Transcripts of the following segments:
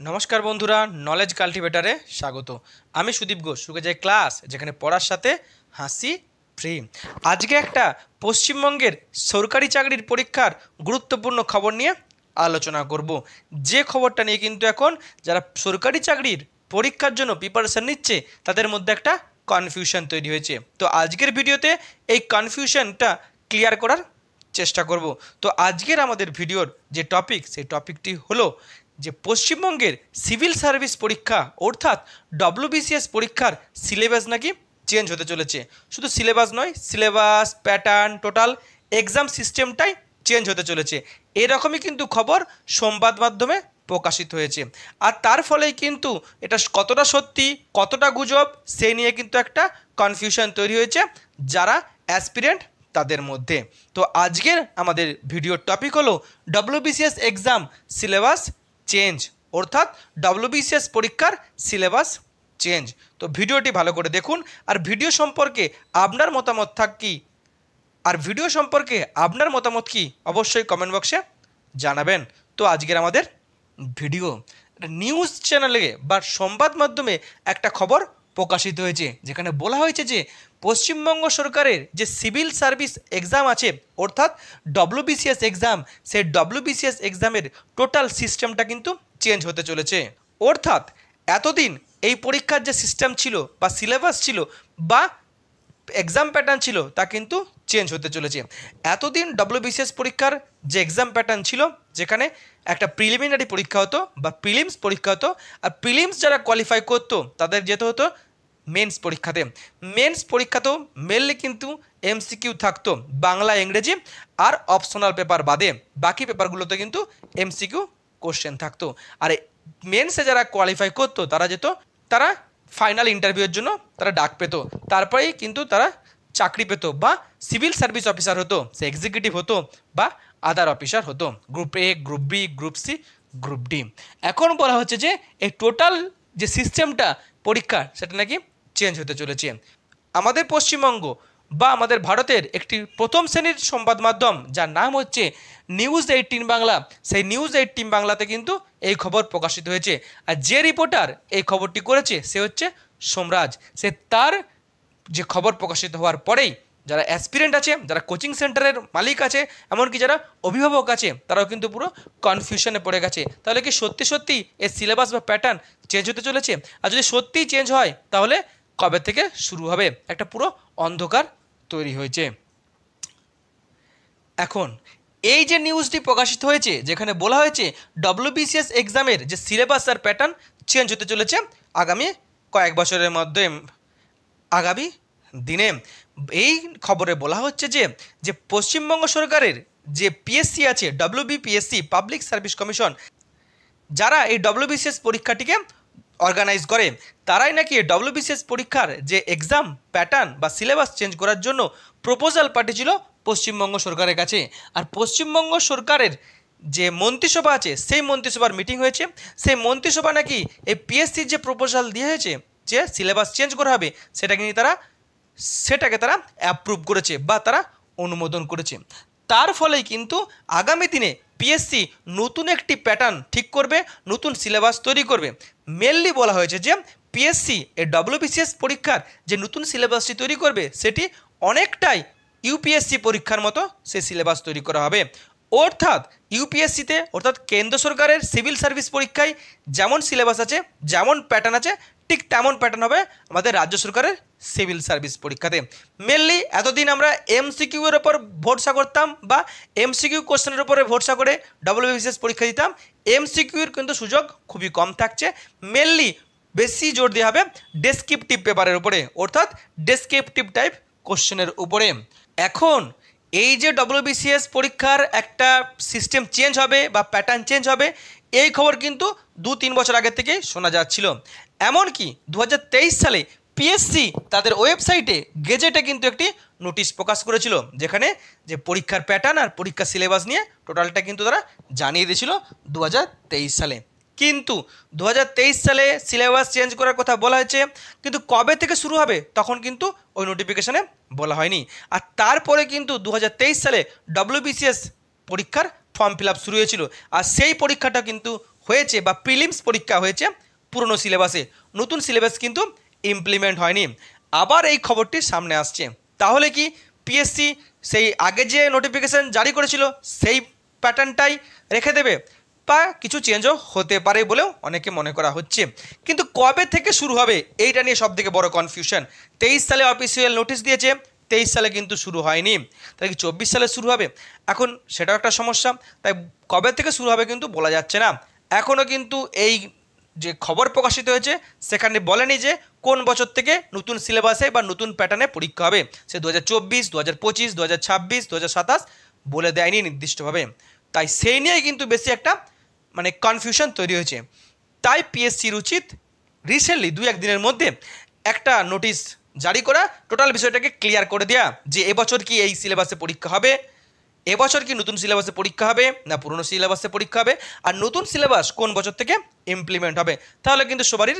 নমস্কার বন্ধুরা, নলেজ কাল্টিভেটারে স্বাগত। আমি সুদীপ ঘোষ, শুরু যায় ক্লাস যেখানে পড়ার সাথে হাসি ফ্রি। আজকে একটা পশ্চিমবঙ্গের সরকারি চাকরির পরীক্ষার গুরুত্বপূর্ণ খবর নিয়ে আলোচনা করব। যে খবরটা নিয়ে কিন্তু এখন যারা সরকারি চাকরির পরীক্ষার জন্য প্রিপারেশন নিচ্ছে তাদের মধ্যে একটা কনফিউশন তৈরি হয়েছে। তো আজকের ভিডিওতে এই কনফিউশনটা ক্লিয়ার করার চেষ্টা করব। তো আজকের আমাদের ভিডিওর যে টপিক, সেই টপিকটি হলো যে পশ্চিমবঙ্গের সিভিল সার্ভিস পরীক্ষা অর্থাৎ ডব্লিউবিসিএস পরীক্ষার সিলেবাস নাকি চেঞ্জ হতে চলেছে। শুধু সিলেবাস নয়, সিলেবাস, প্যাটার্ন, টোটাল এক্সাম সিস্টেমটাই চেঞ্জ হতে চলেছে। এরকমই কিন্তু খবর সংবাদ মাধ্যমে প্রকাশিত হয়েছে। আর তার ফলেই কিন্তু এটা কতটা সত্যি কতটা গুজব সেই নিয়ে কিন্তু একটা কনফিউশন তৈরি হয়েছে যারা অ্যাসপিরেন্ট তাদের মধ্যে। তো আজকের আমাদের ভিডিওর টপিক হলো ডব্লিউবিসিএস এক্সাম সিলেবাস চেঞ্জ অর্থাৎ ডব্লিউবিসিএস পরীক্ষার সিলেবাস চেঞ্জ। তো ভিডিওটি ভালো করে দেখুন। আর ভিডিও সম্পর্কে আপনার মতামত কি অবশ্যই কমেন্ট বক্সে জানাবেন। তো আজকের আমাদের ভিডিও নিউজ চ্যানেলে বা সংবাদ মাধ্যমে একটা খবর প্রকাশিত হয়েছে যেখানে বলা হয়েছে যে পশ্চিমবঙ্গ সরকারের যে সিভিল সার্ভিস এক্সাম আছে অর্থাৎ ডব্লিউবিসিএস এক্সাম, সেই ডব্লিউবিসিএস এক্সামের টোটাল সিস্টেমটা কিন্তু চেঞ্জ হতে চলেছে। অর্থাৎ এতদিন এই পরীক্ষার যে সিস্টেম ছিল বা সিলেবাস ছিল বা এক্সাম প্যাটার্ন ছিল তা কিন্তু চেঞ্জ হতে চলেছে। এতদিন ডব্লিউবিসিএস পরীক্ষার যে এক্সাম প্যাটার্ন ছিল যেখানে একটা প্রিলিমিনারি পরীক্ষা হতো বা প্রিলিমস পরীক্ষা হতো, আর প্রিলিমস যারা কোয়ালিফাই করতো তাদের যেতে হতো মেন্স পরীক্ষাতে। মেন্স পরীক্ষাতেও মেনলি কিন্তু এমসিকিউ থাকতো বাংলা, ইংরেজি আর অপশনাল পেপার বাদে। বাকি পেপারগুলোতে কিন্তু এমসিকিউ কোশ্চেন থাকতো। আর মেন্সে যারা কোয়ালিফাই করতো তারা ফাইনাল ইন্টারভিউয়ের জন্য তারা ডাক পেতো, তারপরেই কিন্তু তারা চাকরি পেতো বা সিভিল সার্ভিস অফিসার হতো, সে এক্সিকিউটিভ হতো বা আদার অফিসার হতো, group A, group B, group C, group D. এখন বলা হচ্ছে যে এই টোটাল যে সিস্টেমটা পরীক্ষা সেটা নাকি চেঞ্জ হতে চলেছে। আমাদের পশ্চিমবঙ্গ বা আমাদের ভারতের একটি প্রথম শ্রেণীর সংবাদ মাধ্যম যার নাম হচ্ছে নিউজ18 বাংলা, সেই নিউজ18 বাংলাতে কিন্তু এই খবর প্রকাশিত হয়েছে। আর যে রিপোর্টার এই খবরটি করেছে সে হচ্ছে সোমরাজ। সে তার যে খবর প্রকাশিত হওয়ার পরেই যারা অ্যাসপিরেন্ট আছে, যারা কোচিং সেন্টারের মালিক আছে, এমনকি যারা অভিভাবক আছে, তারাও কিন্তু পুরো কনফিউশনে পড়ে গেছে। তাহলে কি সত্যি সত্যি এর সিলেবাস বা প্যাটার্ন চেঞ্জ হতে চলেছে? আর যদি সত্যিই চেঞ্জ হয় তাহলে কবে থেকে শুরু হবে? একটা পুরো অন্ধকার তৈরি হয়েছে। এখন এই যে নিউজটি প্রকাশিত হয়েছে যেখানে বলা হয়েছে ডব্লিউবিসিএস এক্সামের যে সিলেবাস আর প্যাটার্ন চেঞ্জ হতে চলেছে আগামী কয়েক বছরের মধ্যে, আগামী দিনে, এই খবরে বলা হচ্ছে যে পশ্চিমবঙ্গ সরকারের যে পিএসসি আছে, ডব্লিউবিপিএসসি পাবলিক সার্ভিস কমিশন, যারা এই ডব্লিউবিসিএস পরীক্ষাটিকে অর্গানাইজ করে, তারাই নাকি ডব্লিউবিসিএস পরীক্ষার যে এক্সাম প্যাটার্ন বা সিলেবাস চেঞ্জ করার জন্য প্রপোজাল পাঠিয়েছিল পশ্চিমবঙ্গ সরকারের কাছে। আর পশ্চিমবঙ্গ সরকারের যে মন্ত্রিসভা আছে সেই মন্ত্রিসভার মিটিং হয়েছে। সেই মন্ত্রিসভা নাকি এই পিএসসির যে প্রপোজাল দিয়ে হয়েছে যে সিলেবাস চেঞ্জ করা হবে সেটাকে তারা অ্যাপ্রুভ করেছে বা তারা অনুমোদন করেছে। তার ফলেই কিন্তু আগামী দিনে পিএসসি নতুন একটি প্যাটার্ন ঠিক করবে, নতুন সিলেবাস তৈরি করবে। মেনলি বলা হয়েছে যে পিএসসি এই ডব্লিউবিসিএস পরীক্ষার যে নতুন সিলেবাসটি তৈরি করবে সেটি অনেকটাই ইউপিএসসি পরীক্ষার মতো সে সিলেবাস তৈরি করা হবে। অর্থাৎ ইউপিএসসিতে অর্থাৎ কেন্দ্র সরকারের সিভিল সার্ভিস পরীক্ষায় যেমন সিলেবাস আছে, যেমন প্যাটার্ন আছে, ঠিক তেমন প্যাটার্ন হবে আমাদের রাজ্য সরকারের সিভিল সার্ভিস পরীক্ষাতে। মেনলি এতদিন আমরা এমসিকিউ এর ওপর ভরসা করতাম বা এমসিকিউ কোশ্চেনের উপরে ভরসা করে ডব্লিউবিসিএস পরীক্ষা দিতাম। এমসিকিউর কিন্তু সুযোগ খুবই কম থাকছে। মেনলি বেশি জোর দেওয়া হবে ডেসক্রিপটিভ পেপারের উপরে অর্থাৎ ডেসক্রিপটিভ টাইপ কোশ্চেনের উপরে। এখন এই যে ডব্লিউবিসিএস পরীক্ষার একটা সিস্টেম চেঞ্জ হবে বা প্যাটার্ন চেঞ্জ হবে, এই খবর কিন্তু 2-3 বছর আগে থেকেই শোনা যাচ্ছিল। এমনকি 2023 সালে পিএসসি তাদের ওয়েবসাইটে গেজেটে কিন্তু একটি নোটিশ প্রকাশ করেছিল যেখানে যে পরীক্ষার প্যাটার্ন আর পরীক্ষার সিলেবাস নিয়ে টোটালটা কিন্তু তারা জানিয়ে দিয়েছিল 2023 সালে। কিন্তু 2023 সালে সিলেবাস চেঞ্জ করার কথা বলা হয়েছে, কিন্তু কবে থেকে শুরু হবে তখন কিন্তু ওই নোটিফিকেশানে বলা হয়নি। আর তারপরে কিন্তু 2023 সালে ডব্লিউবিসিএস পরীক্ষার ফর্ম ফিল আপ শুরু হয়েছিল, আর সেই পরীক্ষাটা কিন্তু হয়েছে বা প্রিলিমস পরীক্ষা হয়েছে পুরনো সিলেবাসে, নতুন সিলেবাস কিন্তু ইমপ্লিমেন্ট হয়নি। আবার এই খবরটি সামনে আসছে, তাহলে কি পিএসসি সেই আগে যে নোটিফিকেশান জারি করেছিল সেই প্যাটার্নটাই রেখে দেবে, বা কিছু চেঞ্জও হতে পারে বলেও অনেকে মনে করা হচ্ছে। কিন্তু কবে থেকে শুরু হবে এইটা নিয়ে সবথেকে বড় কনফিউশন। 23 সালে অফিসিয়াল নোটিশ দিয়েছে, 23 সালে কিন্তু শুরু হয়নি, তাই কি 24 সালে শুরু হবে? এখন সেটাও একটা সমস্যা, তাই কবে থেকে শুরু হবে কিন্তু বলা যাচ্ছে না। এখনও কিন্তু এই যে খবর প্রকাশিত হয়েছে সেখানে বলেনি যে কোন বছর থেকে নতুন সিলেবাসে বা নতুন প্যাটার্নে পরীক্ষা হবে, সে 2024, 2025, 2026, 2027 বলে দেয়নি নির্দিষ্টভাবে। তাই সেই নিয়ে কিন্তু বেশি একটা মানে কনফিউশন তৈরি হয়েছে। তাই পিএসসির উচিত রিসেন্টলি 2-1 দিনের মধ্যে একটা নোটিশ জারি করা, টোটাল বিষয়টাকে ক্লিয়ার করে দেওয়া যে এবছর কি এই সিলেবাসে পরীক্ষা হবে, এবছর কি নতুন সিলেবাসে পরীক্ষা হবে না পুরনো সিলেবাসে পরীক্ষা হবে, আর নতুন সিলেবাস কোন বছর থেকে ইমপ্লিমেন্ট হবে। তাহলে কিন্তু সবারই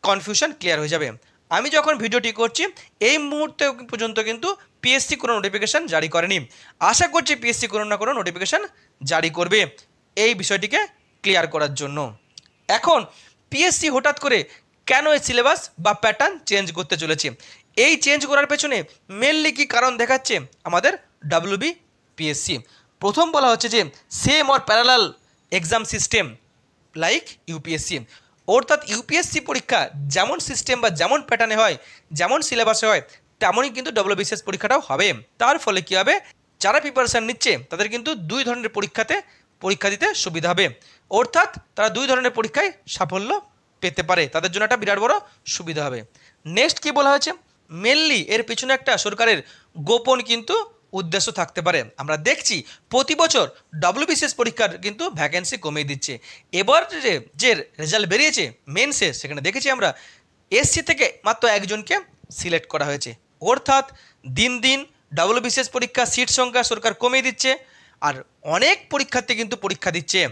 কনফিউশন ক্লিয়ার হয়ে যাবে। আমি যখন ভিডিওটি করছি এই মুহূর্তে পর্যন্ত কিন্তু পিএসসি কোনো নোটিফিকেশান জারি করেনি। আশা করছি পিএসসি কোনো না কোনো নোটিফিকেশান জারি করবে এই বিষয়টিকে ক্লিয়ার করার জন্য। এখন পিএসসি হঠাৎ করে কেন এই সিলেবাস বা প্যাটার্ন চেঞ্জ করতে চলেছে, এই চেঞ্জ করার পেছনে মেনলি কী কারণ দেখাচ্ছে আমাদের WBPSC। প্রথম বলা হচ্ছে যে same or parallel exam system like UPSC, অর্থাৎ ইউপিএসসি পরীক্ষা যেমন সিস্টেম বা যেমন প্যাটার্নে হয়, যেমন সিলেবাসে হয়, তেমনই কিন্তু WBCS পরীক্ষাটাও হবে। তার ফলে কী হবে, যারা প্রিপারেশান নিচ্ছে তাদের কিন্তু 2 ধরনের পরীক্ষা দিতে সুবিধা হবে, অর্থাৎ তারা 2 ধরনের পরীক্ষায় সাফল্য পেতে পারে, তাদের জন্য একটা বিরাট বড় সুবিধা হবে। নেক্সট কী বলা হয়েছে, মেনলি এর পিছনে একটা সরকারের গোপন কিন্তু উদ্দেশ্য থাকতে পারে। আমরা দেখছি প্রতি বছর WBCS পরীক্ষার কিন্তু ভ্যাকেন্সি কমিয়ে দিচ্ছে। এবার যে রেজাল্ট বেরিয়েছে মেন্সে, সেখানে দেখেছি আমরা এসসি থেকে মাত্র একজনকে সিলেক্ট করা হয়েছে, অর্থাৎ দিন দিন WBCS পরীক্ষা সিট সংখ্যা সরকার কমিয়ে দিচ্ছে, আর অনেক পরীক্ষার্থী কিন্তু পরীক্ষা দিচ্ছে।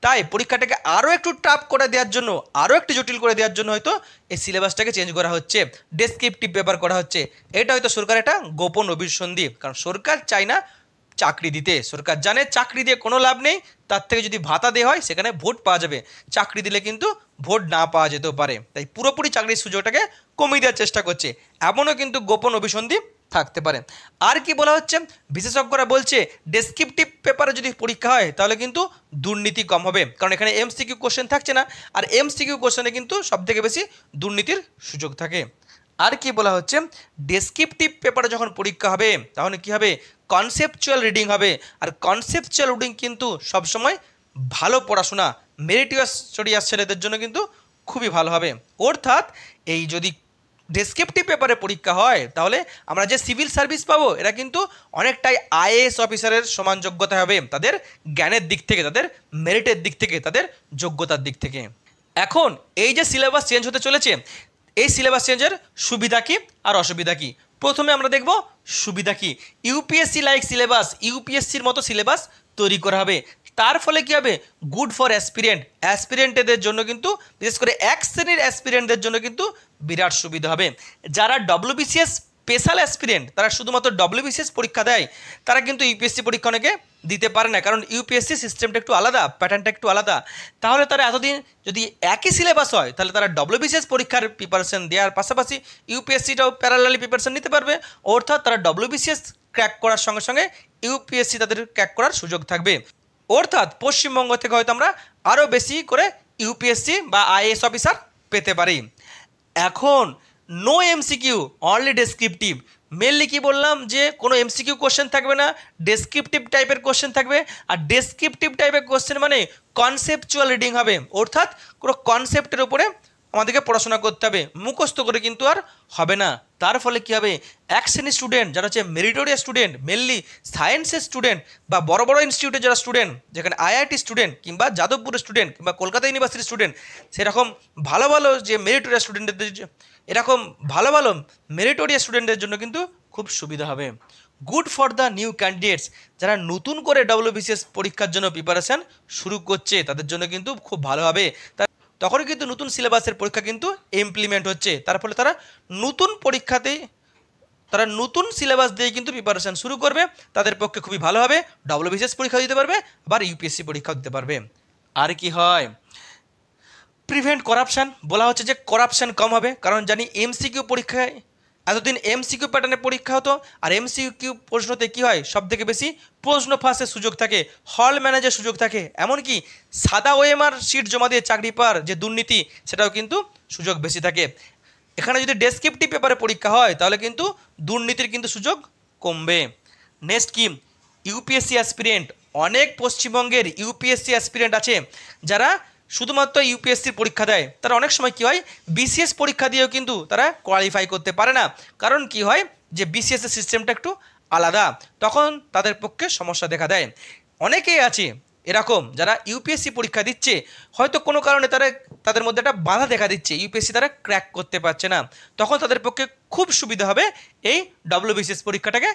তাই পরীক্ষাটাকে আরও একটু টাফ করে দেওয়ার জন্য, আরও একটু জটিল করে দেওয়ার জন্য হয়তো এই সিলেবাসটাকে চেঞ্জ করা হচ্ছে, ডেসক্রিপটিভ পেপার করা হচ্ছে। এটা হয়তো সরকার একটা গোপন অভিসন্ধি, কারণ সরকার চায় না চাকরি দিতে। সরকার জানে চাকরি দিয়ে কোনো লাভ নেই, তার থেকে যদি ভাতা দেওয়া হয় সেখানে ভোট পাওয়া যাবে, চাকরি দিলে কিন্তু ভোট না পাওয়া যেতেও পারে। তাই পুরোপুরি চাকরির সুযোগটাকে কমিয়ে দেওয়ার চেষ্টা করছে, এমনও কিন্তু গোপন অভিসন্ধি থাকতে পারে। আর কি বলা হচ্ছে, বিশেষজ্ঞরা বলছে ডেসক্রিপটিভ পেপারে যদি পরীক্ষা হয় তাহলে কিন্তু দুর্নীতি কম হবে, কারণ এখানে MCQ কোশ্চেন থাকছে না, আর MCQ কোশ্চেনে কিন্তু সবথেকে বেশি দুর্নীতির সুযোগ থাকে। আর কি বলা হচ্ছে, ডেসক্রিপটিভ পেপারে যখন পরীক্ষা হবে তখন কি হবে, কনসেপচুয়াল রিডিং হবে, আর কনসেপচুয়াল রিডিং কিন্তু সবসময় ভালো পড়াশোনা মেরিটোরিয়াস ছেলেদের জন্য কিন্তু খুবই ভালো হবে। অর্থাৎ এই যদি ডেসক্রিপটিভ পেপারে পরীক্ষা হয় তাহলে আমরা যে সিভিল সার্ভিস পাবো এরা কিন্তু অনেকটাই IAS অফিসারের সমান যোগ্যতা হবে, তাদের জ্ঞানের দিক থেকে, তাদের মেরিটের দিক থেকে, তাদের যোগ্যতার দিক থেকে। এখন এই যে সিলেবাস চেঞ্জ হতে চলেছে, এই সিলেবাস চেঞ্জের সুবিধা কী আর অসুবিধা কী, প্রথমে আমরা দেখব সুবিধা কী। ইউপিএসসি লাইক সিলেবাস, ইউপিএসসির মতো সিলেবাস তৈরি করা হবে, তার ফলে কী হবে, গুড ফর অ্যাসপিরেন্টদের জন্য কিন্তু, বিশেষ করে 1 শ্রেণীর অ্যাসপিরেন্টদের জন্য কিন্তু বিরাট সুবিধা হবে। যারা WBCS স্পেশাল অ্যাসপিরেন্ট, তারা শুধুমাত্র WBCS পরীক্ষা দেয়, তারা কিন্তু ইউপিএসসি পরীক্ষা অনেকে দিতে পারে না, কারণ ইউপিএসসি সিস্টেমটা একটু আলাদা, প্যাটার্নটা একটু আলাদা। তাহলে তারা এতদিন যদি একই সিলেবাস হয় তাহলে তারা WBCS পরীক্ষার প্রিপারেশন দেওয়ার পাশাপাশি ইউপিএসসিটাও প্যারালালি প্রিপারেশন নিতে পারবে, অর্থাৎ তারা WBCS ক্র্যাক করার সঙ্গে সঙ্গে ইউপিএসসি তাদের ক্র্যাক করার সুযোগ থাকবে। অর্থাৎ পশ্চিমবঙ্গ থেকে হয়তো আমরা আরও বেশি করে ইউপিএসসি বা IAS অফিসার পেতে পারি। এখন no MCQ, only descriptive. Mainly কি বললাম যে কোনো MCQ কোশ্চেন থাকবে না, ডেসক্রিপটিভ টাইপের কোশ্চেন থাকবে। আর ডেসক্রিপটিভ টাইপের কোশ্চেন মানে কনসেপচুয়াল রিডিং হবে, অর্থাৎ কোনো কনসেপ্টের উপরে আমাদেরকে পড়াশোনা করতে হবে, মুখস্থ করে কিন্তু আর হবে না। তার ফলে কী হবে, 1 শ্রেণীর স্টুডেন্ট যারা হচ্ছে মেরিটোরিয়াস স্টুডেন্ট, মেনলি সায়েন্সের স্টুডেন্ট বা বড় বড় ইনস্টিটিউটের যারা স্টুডেন্ট, যেখানে IIT স্টুডেন্ট কিংবা যাদবপুরের স্টুডেন্ট কিংবা কলকাতা ইউনিভার্সিটির স্টুডেন্ট, সেরকম ভালো ভালো যে মেরিটোরিয়াস স্টুডেন্টদের, এরকম ভালো ভালো মেরিটোরিয়াস স্টুডেন্টদের জন্য কিন্তু খুব সুবিধা হবে। Good for the new candidates, যারা নতুন করে WBCS পরীক্ষার জন্য প্রিপারেশান শুরু করছে তাদের জন্য কিন্তু খুব ভালো হবে। তখন কিন্তু নতুন সিলেবাসের পরীক্ষা কিন্তু ইমপ্লিমেন্ট হচ্ছে, তার ফলে তারা নতুন পরীক্ষাতেই, তারা নতুন সিলেবাস দিয়ে কিন্তু প্রিপারেশান শুরু করবে, তাদের পক্ষে খুবই ভালো হবে, WBCS পরীক্ষা দিতে পারবে, আবার ইউপিএসসি পরীক্ষাও দিতে পারবে। আর কি হয়, প্রিভেন্ট করাপশান, বলা হচ্ছে যে করাপশান কম হবে, কারণ জানি এমসিকিউ পরীক্ষায় এতদিন এমসিকিউ প্যাটার্নে পরীক্ষা হতো, আর এমসিকিউ প্রশ্নতে কী হয়, সব থেকে বেশি প্রশ্ন ফাঁসের সুযোগ থাকে, হল ম্যানেজের সুযোগ থাকে, এমনকি সাদা ওএমআর শিট জমা দিয়ে চাকরি পাওয়ার যে দুর্নীতি, সেটাও কিন্তু সুযোগ বেশি থাকে। এখানে যদি ডেসক্রিপটিভ পেপারে পরীক্ষা হয় তাহলে কিন্তু দুর্নীতির কিন্তু সুযোগ কমবে। নেক্সট কি, ইউপিএসসি অ্যাসপিরেন্ট, অনেক পশ্চিমবঙ্গের ইউপিএসসি অ্যাসপিরেন্ট আছে যারা শুধুমাত্র ইউপিএসসির পরীক্ষা দেয়, তারা অনেক সময় কী হয়, বিসিএস পরীক্ষা দিয়েও কিন্তু তারা কোয়ালিফাই করতে পারে না। কারণ কি হয়, যে বিসিএসের সিস্টেমটা একটু আলাদা, তখন তাদের পক্ষে সমস্যা দেখা দেয়। অনেকেই আছে এরকম যারা ইউপিএসসি পরীক্ষা দিচ্ছে, হয়তো কোনো কারণে তাদের মধ্যে একটা বাধা দেখা দিচ্ছে, ইউপিএসসি তারা ক্র্যাক করতে পারছে না, তখন তাদের পক্ষে খুব সুবিধা হবে এই ডব্লিউবিসিএস পরীক্ষাটাকে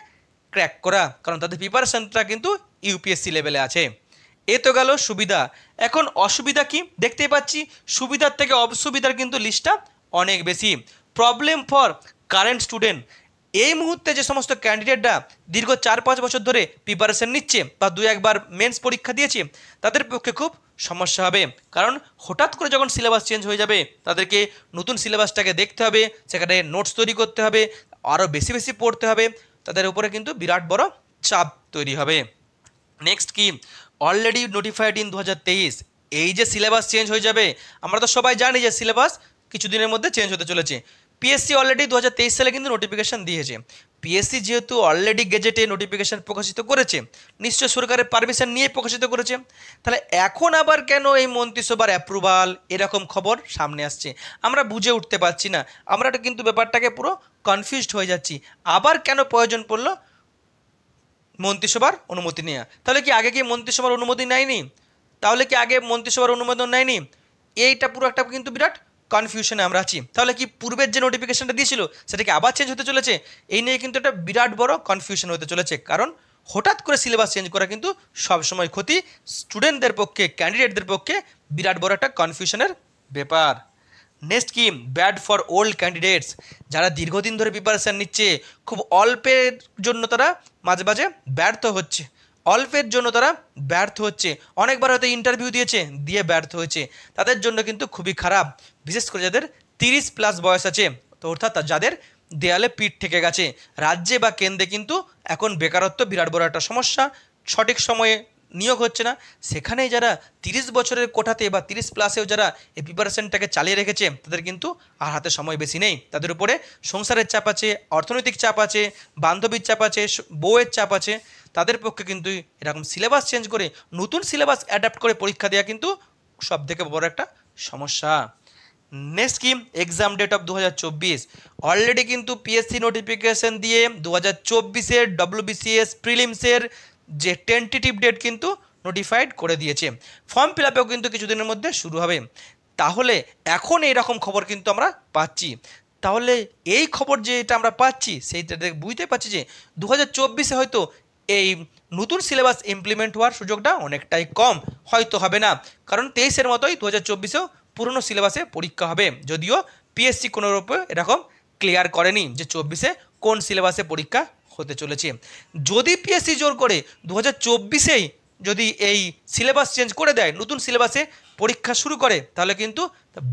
ক্র্যাক করা, কারণ তাদের প্রিপারেশনটা কিন্তু ইউপিএসসি লেভেলে আছে। এ তো গেল সুবিধা। এখন অসুবিধা কি, দেখতেই পাচ্ছি সুবিধার থেকে অসুবিধার কিন্তু লিস্টটা অনেক বেশি। প্রবলেম ফর কারেন্ট স্টুডেন্ট, এই মুহূর্তে যে সমস্ত ক্যান্ডিডেটরা দীর্ঘ 4-5 বছর ধরে প্রিপারেশন নিচ্ছে বা 2-1 বার মেন্স পরীক্ষা দিয়েছে, তাদের পক্ষে খুব সমস্যা হবে, কারণ হঠাৎ করে যখন সিলেবাস চেঞ্জ হয়ে যাবে তাদেরকে নতুন সিলেবাসটাকে দেখতে হবে, সেখানে নোটস তৈরি করতে হবে, আরও বেশি বেশি পড়তে হবে, তাদের উপরে কিন্তু বিরাট বড় চাপ তৈরি হবে। নেক্সট কি, অলরেডি নোটিফাইড ইন 2023, এই যে সিলেবাস চেঞ্জ হয়ে যাবে, আমরা তো সবাই জানি যে সিলেবাস কিছুদিনের মধ্যে চেঞ্জ হতে চলেছে। পিএসসি অলরেডি 2023 সালে কিন্তু নোটিফিকেশান দিয়েছে। পিএসসি যেহেতু অলরেডি গেজেটে নোটিফিকেশান প্রকাশিত করেছে, নিশ্চয় সরকারের পারমিশন নিয়ে প্রকাশিত করেছে, তাহলে এখন আবার কেন এই মন্ত্রিসভার অ্যাপ্রুভাল এরকম খবর সামনে আসছে, আমরা বুঝে উঠতে পারছি না। আমরা কিন্তু ব্যাপারটাকে পুরো কনফিউজড হয়ে যাচ্ছি, আবার কেন প্রয়োজন পড়লো মন্ত্রিসভার অনুমতি নেওয়া? তাহলে কি আগে কি মন্ত্রিসভার অনুমতি নেয়নি? তাহলে কি আগে মন্ত্রিসভার অনুমোদন নেয়নি? এইটা পুরো একটা কিন্তু বিরাট কনফিউশনে আমরা আছি। তাহলে কি পূর্বের যে নোটিফিকেশনটা দিয়েছিল সেটা কি আবার চেঞ্জ হতে চলেছে? এই নিয়ে কিন্তু একটা বিরাট বড় কনফিউশন হতে চলেছে, কারণ হঠাৎ করে সিলেবাস চেঞ্জ করা কিন্তু সবসময় ক্ষতি, স্টুডেন্টদের পক্ষে, ক্যান্ডিডেটদের পক্ষে বিরাট বড় একটা কনফিউশনের ব্যাপার। নেক্সট কি, ব্যাড ফর ওল্ড ক্যান্ডিডেটস, যারা দীর্ঘদিন ধরে প্রিপারেশান নিচ্ছে, খুব অল্পের জন্য তারা মাঝে মাঝে ব্যর্থ হচ্ছে, অল্পের জন্য তারা ব্যর্থ হচ্ছে, অনেকবার হয়তো ইন্টারভিউ দিয়ে ব্যর্থ হয়েছে, তাদের জন্য কিন্তু খুবই খারাপ, বিশেষ করে যাদের 30+ বয়স আছে, তো অর্থাৎ যাদের দেয়ালে পিঠ ঠেকে গেছে। রাজ্যে বা কেন্দ্রে কিন্তু এখন বেকারত্ব বিরাট বড় একটা সমস্যা, সঠিক সময়ে নিয়োগ হচ্ছে না, সেখানেই যারা 30 বছরের কোঠাতে বা 30+এও যারা এই প্রিপারেশনটাকে চালিয়ে রেখেছে, তাদের কিন্তু আর হাতে সময় বেশি নেই, তাদের উপরে সংসারের চাপ আছে, অর্থনৈতিক চাপ আছে, বান্ধবীর চাপ আছে, বউয়ের চাপ আছে, তাদের পক্ষে কিন্তু এরকম সিলেবাস চেঞ্জ করে নতুন সিলেবাস অ্যাডাপ্ট করে পরীক্ষা দেওয়া কিন্তু সব থেকে বড় একটা সমস্যা। নেক্সট কি, এক্সাম ডেট অফ 2024, অলরেডি কিন্তু পিএসসি নোটিফিকেশন দিয়ে 2024-এর ডব্লিউবিসিএস প্রিলিমসের যে টেন্টেটিভ ডেট কিন্তু নোটিফাইড করে দিয়েছে, ফর্ম ফিল আপেও কিন্তু কিছুদিনের মধ্যে শুরু হবে। তাহলে এখন এই রকম খবর কিন্তু আমরা পাচ্ছি, তাহলে এই খবর যেটা আমরা পাচ্ছি সেইটা বুঝতে পারছি যে 2024-এ হয়তো এই নতুন সিলেবাস ইমপ্লিমেন্ট হওয়ার সুযোগটা অনেকটাই কম, হয়তো হবে না, কারণ 23-এর মতোই 2024-এও পুরনো সিলেবাসে পরীক্ষা হবে, যদিও পিএসসি কোনোরূপে এরকম ক্লিয়ার করেনি যে 24-এ কোন সিলেবাসে পরীক্ষা হতে চলেছে। যদি পিএসসি জোর করে 2024-এই যদি এই সিলেবাস চেঞ্জ করে দেয়, নতুন সিলেবাসে পরীক্ষা শুরু করে, তাহলে কিন্তু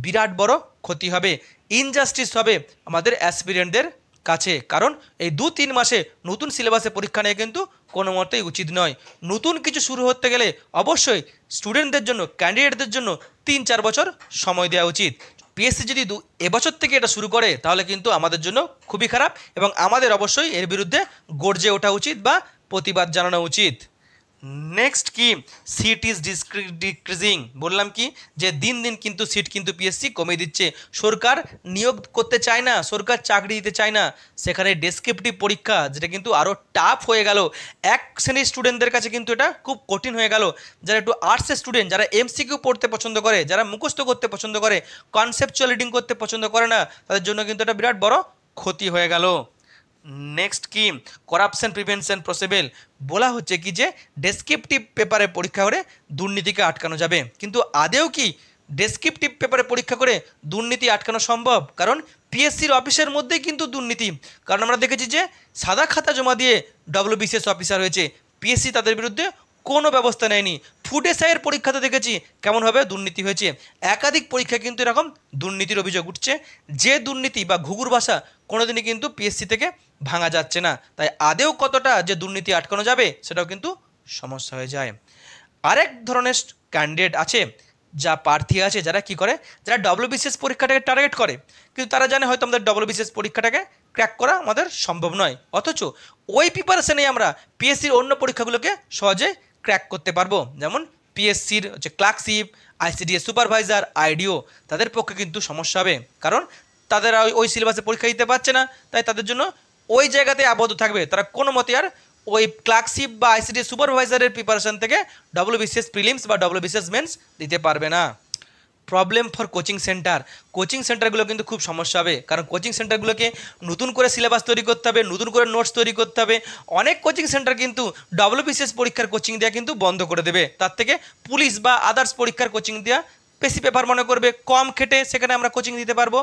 বিরাট বড় ক্ষতি হবে, ইনজাস্টিস হবে আমাদের অ্যাসপিরেন্টদের কাছে, কারণ এই 2-3 মাসে নতুন সিলেবাসে পরীক্ষা নেওয়া কিন্তু কোনো মতেই উচিত নয়। নতুন কিছু শুরু হতে গেলে অবশ্যই স্টুডেন্টদের জন্য, ক্যান্ডিডেটদের জন্য 3-4 বছর সময় দেওয়া উচিত। পিএসসি যদি এবছর থেকে এটা শুরু করে তাহলে কিন্তু আমাদের জন্য খুবই খারাপ, এবং আমাদের অবশ্যই এর বিরুদ্ধে গর্জে ওঠা উচিত বা প্রতিবাদ জানানো উচিত। নেক্সট কি, সিট ইজ ডিক্রিজিং, বললাম কি যে দিন দিন কিন্তু সিট কিন্তু পিএসসি কমিয়ে দিচ্ছে, সরকার নিয়োগ করতে চায় না, সরকার চাকরি দিতে চায় না, সেখানে ডেসক্রিপটিভ পরীক্ষা যেটা কিন্তু আরও টাফ হয়ে গেল, এক শ্রেণীর স্টুডেন্টদের কাছে কিন্তু এটা খুব কঠিন হয়ে গেল, যারা একটু আর্টসের স্টুডেন্ট, যারা এমসিকিউ পড়তে পছন্দ করে, যারা মুখস্থ করতে পছন্দ করে, কনসেপচুয়াল রিডিং করতে পছন্দ করে না, তাদের জন্য কিন্তু এটা বিরাট বড় ক্ষতি হয়ে গেল। নেক্সট কি, করাপশন প্রিভেনশন পসিবল, বলা হচ্ছে কি যে ডেসক্রিপটিভ পেপারে পরীক্ষা করে দুর্নীতিকে আটকানো যাবে, কিন্তু আদেও কি ডেসক্রিপটিভ পেপারে পরীক্ষা করে দুর্নীতি আটকানো সম্ভব? কারণ পিএসসির অফিসের মধ্যেই কিন্তু দুর্নীতি, কারণ আমরা দেখেছি যে সাদা খাতা জমা দিয়ে ডব্লিউবিসিএস অফিসার হয়েছে, পিএসসি তাদের বিরুদ্ধে কোনো ব্যবস্থা নেয়নি। ফুড এসআইয়ের পরীক্ষাতে দেখেছি কেমনভাবে দুর্নীতি হয়েছে। একাধিক পরীক্ষা কিন্তু এরকম দুর্নীতির অভিযোগ উঠছে, যে দুর্নীতি বা ঘুঘুর ভাষা কোনোদিনই কিন্তু পিএসসি থেকে ভাঙা যাচ্ছে না। তাই আদেও কতটা যে দুর্নীতি আটকানো যাবে সেটাও কিন্তু সমস্যা হয়ে যায়। আরেক ধরনের ক্যান্ডিডেট আছে, যা প্রার্থী আছে, যারা কি করে, যারা ডব্লিউবিসিএস পরীক্ষাটাকে টার্গেট করে, কিন্তু তারা জানে হয়তো আমাদের ডব্লিউবিসিএস পরীক্ষাটাকে ক্র্যাক করা আমাদের সম্ভব নয়, অথচ ওই প্রিপারেশনে আমরা পিএসসির অন্য পরীক্ষাগুলোকে সহজে ক্র্যাক করতে পারবো। যেমন পিএসসির হচ্ছে ক্লার্কশিপ, আইসিডিএস সুপারভাইজার, আইডিও, তাদের পক্ষে কিন্তু সমস্যা হবে, কারণ তাদের ওই সিলেবাসে পরীক্ষা দিতে পারছে না, তাই তাদের জন্য ওই জায়গাতে আবদ্ধ থাকবে, তারা কোনো মতে আর ওই ক্লার্কশিপ বা আইসিডিএস সুপারভাইজারের প্রিপারেশন থেকে ডব্লিউবিসিএস প্রিলিমস বা ডব্লিউবিসিএস মেন্স দিতে পারবে না। Problem for coaching centre, coaching সেন্টারগুলো কিন্তু খুব সমস্যা হবে, কারণ কোচিং সেন্টারগুলোকে নতুন করে সিলেবাস তৈরি করতে হবে, নতুন করে নোটস তৈরি করতে হবে। অনেক কোচিং সেন্টার কিন্তু ডব্লিউবিসিএস পরীক্ষার কোচিং দেওয়া কিন্তু বন্ধ করে দেবে, তার থেকে পুলিশ বা আদার্স পরীক্ষার কোচিং দেওয়া বেশি পেপার মনে করবে, কম খেটে সেখানে আমরা কোচিং দিতে পারবো।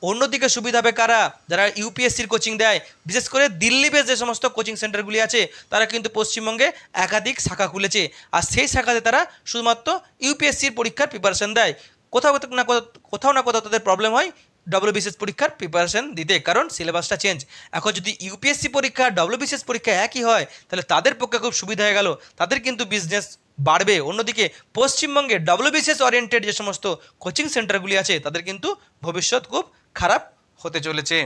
অন্যদিকে সুবিধা হবে কারা, যারা ইউপিএসসির কোচিং দেয়, বিশেষ করে দিল্লি বেস যে সমস্ত কোচিং সেন্টারগুলি আছে, তারা কিন্তু পশ্চিমবঙ্গে একাধিক শাখা খুলেছে, আর সেই শাখাতে তারা শুধুমাত্র ইউপিএসসির পরীক্ষার প্রিপারেশন দেয়। কোথাও না কোথাও তাদের প্রবলেম হয় ডব্লিউবিসিএস পরীক্ষার প্রিপারেশন দিতে, কারণ সিলেবাসটা চেঞ্জ। এখন যদি ইউপিএসসি পরীক্ষা ডব্লিউবিসিএস পরীক্ষা একই হয়, তাহলে তাদের পক্ষে খুব সুবিধা হয়ে গেল, তাদের কিন্তু বিজনেস বাড়বে। অন্যদিকে পশ্চিমবঙ্গে ডব্লিউবিসিএস ওরিয়েন্টেড যে সমস্ত কোচিং সেন্টারগুলি আছে, তাদের কিন্তু ভবিষ্যৎ খুব খারাপ হতে চলেছে।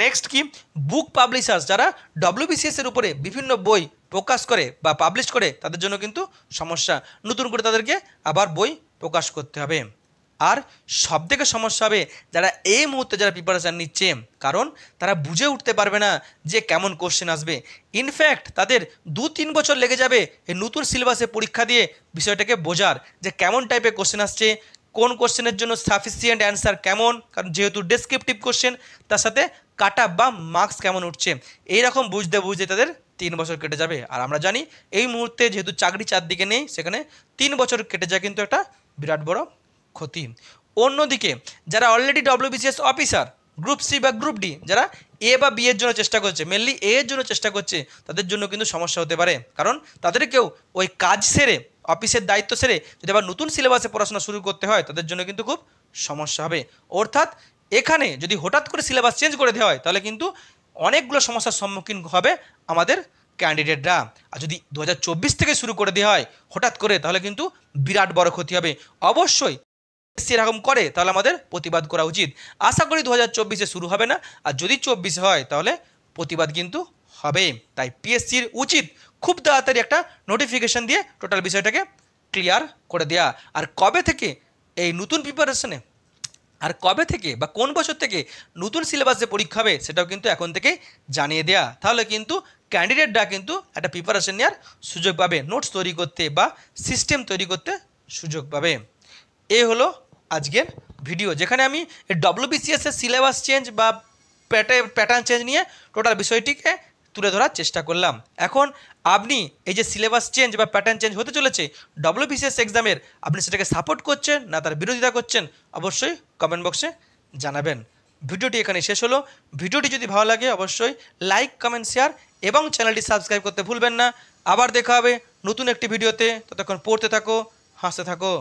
নেক্সট কি, বুক পাবলিশার্স, যারা ডব্লিউবিসিএস এর উপরে বিভিন্ন বই প্রকাশ করে বা পাবলিশ করে, তাদের জন্য কিন্তু সমস্যা, নতুন করে তাদেরকে আবার বই প্রকাশ করতে হবে। আর সবথেকে সমস্যা হবে যারা এই মুহূর্তে যারা প্রিপারেশান নিচ্ছে, কারণ তারা বুঝে উঠতে পারবে না যে কেমন কোশ্চেন আসবে। ইনফ্যাক্ট তাদের 2-3 বছর লেগে যাবে এই নতুন সিলেবাসে পরীক্ষা দিয়ে বিষয়টাকে বোঝার যে কেমন টাইপের কোশ্চেন আসছে, কোন কোশ্চেনের জন্য সাফিসিয়েন্ট অ্যান্সার কেমন, কারণ যেহেতু ডেসক্রিপটিভ কোশ্চেন, তার সাথে কাট অফ বা মার্কস কেমন উঠছে, এইরকম বুঝতে বুঝতে তাদের 3 বছর কেটে যাবে। আর আমরা জানি এই মুহূর্তে যেহেতু চাকরি চারদিকে নেই, সেখানে 3 বছর কেটে যায় কিন্তু একটা বিরাট বড় ক্ষতি। অন্যদিকে যারা already WBCS officer, group C বা গ্রুপ ডি, যারা এ বা বি এর জন্য চেষ্টা করছে, মেনলি এ এর জন্য চেষ্টা করছে, তাদের জন্য কিন্তু সমস্যা হতে পারে, কারণ তাদেরকেও ওই কাজ সেরে, অফিসের দায়িত্ব সেরে যদি আবার নতুন সিলেবাসে পড়াশোনা শুরু করতে হয়, তাদের জন্য কিন্তু খুব সমস্যা হবে। অর্থাৎ এখানে যদি হঠাৎ করে সিলেবাস চেঞ্জ করে দেওয়া হয়, তাহলে কিন্তু অনেকগুলো সমস্যার সম্মুখীন হবে আমাদের ক্যান্ডিডেটরা। আর যদি 2024 থেকে শুরু করে দেওয়া হয় হঠাৎ করে, তাহলে কিন্তু বিরাট বড় ক্ষতি হবে। অবশ্যই এরকম করে তাহলে আমাদের প্রতিবাদ করা উচিত। আশা করি 2024-এ শুরু হবে না, আর যদি 24 হয় তাহলে প্রতিবাদ কিন্তু হবে। তাই পিএসসির উচিত খুব তাড়াতাড়ি একটা নোটিফিকেশন দিয়ে টোটাল বিষয়টাকে ক্লিয়ার করে দেওয়া। আর কবে থেকে এই নতুন প্রিপারেশনে, আর কবে থেকে বা কোন বছর থেকে নতুন সিলেবাসে পরীক্ষা হবে, সেটাও কিন্তু এখন থেকে জানিয়ে দেয়া, তাহলে কিন্তু ক্যান্ডিডেটরা কিন্তু একটা প্রিপারেশন নেওয়ার সুযোগ পাবে, নোটস তৈরি করতে বা সিস্টেম তৈরি করতে সুযোগ পাবে। এ হলো আজকের ভিডিও, যেখানে আমি ডব্লিউবিসিএস এর সিলেবাস চেঞ্জ বা প্যাটার্ন চেঞ্জ নিয়ে টোটাল বিষয়টিকে তুলে ধরার চেষ্টা করলাম। এখন আপনি এই যে সিলেবাস চেঞ্জ বা প্যাটার্ন চেঞ্জ হতে চলেছে ডব্লিউবিসিএস এক্সামের, আপনি সেটাকে সাপোর্ট করছেন না তার বিরোধিতা করছেন, অবশ্যই কমেন্ট বক্সে জানাবেন। ভিডিওটি এখানে শেষ হলো। ভিডিওটি যদি ভালো লাগে অবশ্যই লাইক, কমেন্ট, শেয়ার এবং চ্যানেলটি সাবস্ক্রাইব করতে ভুলবেন না। আবার দেখা হবে নতুন একটি ভিডিওতে, ততক্ষণ পড়তে থাকো, হাসতে থাকো।